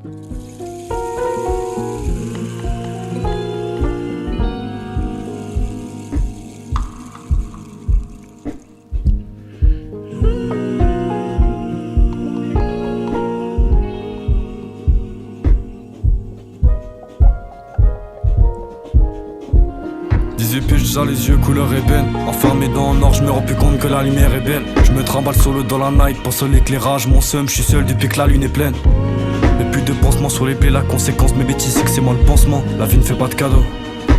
J'ai les yeux couleur ébène. Enfermé dans le nord, je me rends plus compte que la lumière est belle. Je me trimballe solo dans la night, pense à l'éclairage, mon seum, je suis seul depuis que la lune est pleine. Mais plus de pansements sur les plaies, la conséquence de mes bêtises c'est que c'est moi le pansement. La vie ne fait pas de cadeaux,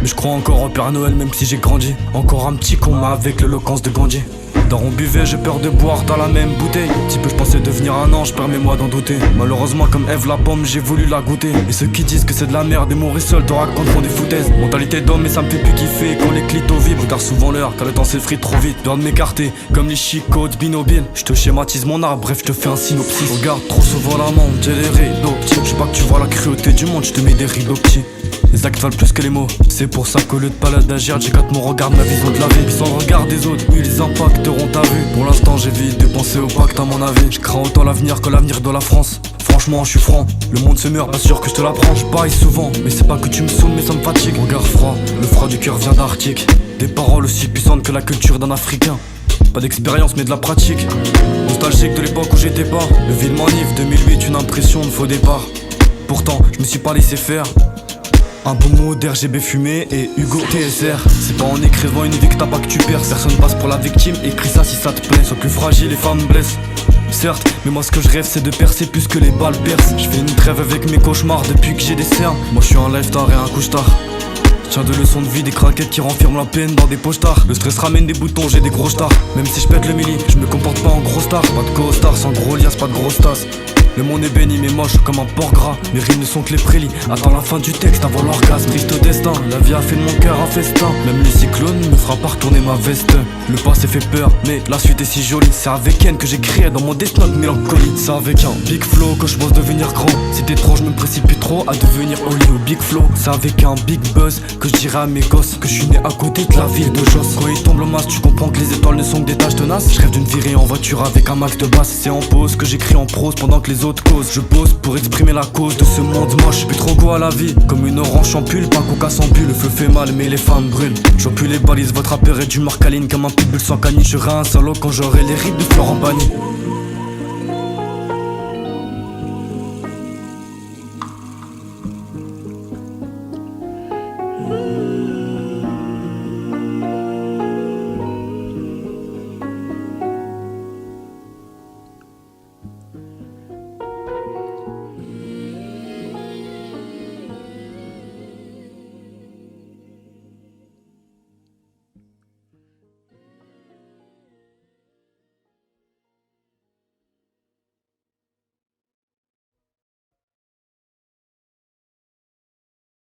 mais je crois encore au Père Noël même si j'ai grandi. Encore un petit con mais avec l'éloquence de Gandhi. Dans on buvait, j'ai peur de boire dans la même bouteille. Petit peu je pensais devenir un ange, permets-moi d'en douter. Malheureusement comme Ève la pomme, j'ai voulu la goûter. Et ceux qui disent que c'est de la merde et mourir seul te raconteront des foutaises. Mentalité d'homme mais ça me fait plus kiffer quand les clitos vibrent. Tard souvent l'heure, car le temps s'effrite trop vite. Peur de m'écarter, comme les chicots de Binobile. Je te schématise mon art, bref je te fais un synopsis. Regarde trop souvent la montre, j'ai des rideaux petits. Je sais pas que tu vois la cruauté du monde, je te mets des rideaux petits. Les actes valent plus que les mots, c'est pour ça qu'au lieu de palade d'agir, j'écarte mon regard, ma vision de la vie. Puis sans le regard des autres, oui les impacteront ta vue. Pour l'instant j'évite de penser au pacte à mon avis. Je crains autant l'avenir que l'avenir de la France. Franchement je suis franc, le monde se meurt, pas sûr que je te l'apprends. Je baille souvent, mais c'est pas que tu me saoules mais ça me fatigue. Regard froid, le froid du cœur vient d'Arctique. Des paroles aussi puissantes que la culture d'un Africain. Pas d'expérience mais de la pratique. Nostalgique de l'époque où j'étais pas. Le vide m'enivre, 2008 une impression de faux départ. Pourtant je me suis pas laissé faire. Un bon mot d'RGB fumé et Hugo TSR. C'est pas en écrivant une vie que t'as pas que tu perds. Personne passe pour la victime, écris ça si ça te plaît. Sois plus fragile, les femmes blessent. Certes, mais moi ce que je rêve c'est de percer plus que les balles percent. Je fais une trêve avec mes cauchemars depuis que j'ai des cernes. Moi je suis un lève-tard et un couche-tard. Tiens de leçons de vie, des craquettes qui renferment la peine dans des poches-tard. Le stress ramène des boutons, j'ai des gros stars. Même si je pète le milli, je me comporte pas en gros star. Pas de co-star, sans gros lias, pas de gros stas. Le monde est béni mais moche comme un porc gras. Mes rimes ne sont que les prélis. Attends la fin du texte avant l'orgasme. Triste destin, la vie a fait de mon cœur un festin. Même le cyclone me fera pas retourner ma veste. Le passé fait peur mais la suite est si jolie. C'est avec elle que j'ai créé dans mon destin de mélancolie. C'est avec un big flow que je pense devenir grand. C'est trop, je me précipite trop à devenir Oli au big flow. C'est avec un big buzz que je dirai à mes gosses que je suis né à côté de la ville de Joss. Quand il tombe le masque tu comprends que les étoiles ne sont que des taches tenaces. Je rêve d'une virée en voiture avec un max de basse. C'est en pause que j'écris en prose pendant que les autres causent. Je pose pour exprimer la cause de ce monde moche. Plus trop go à la vie, comme une orange en pull. Pas coca sans bulle, le feu fait mal mais les femmes brûlent. Je vois plus les balises, votre rappeur est du marcaline. Comme un pitbull sans canine, je serai un salaud quand j'aurai les rides de Florent Pagny.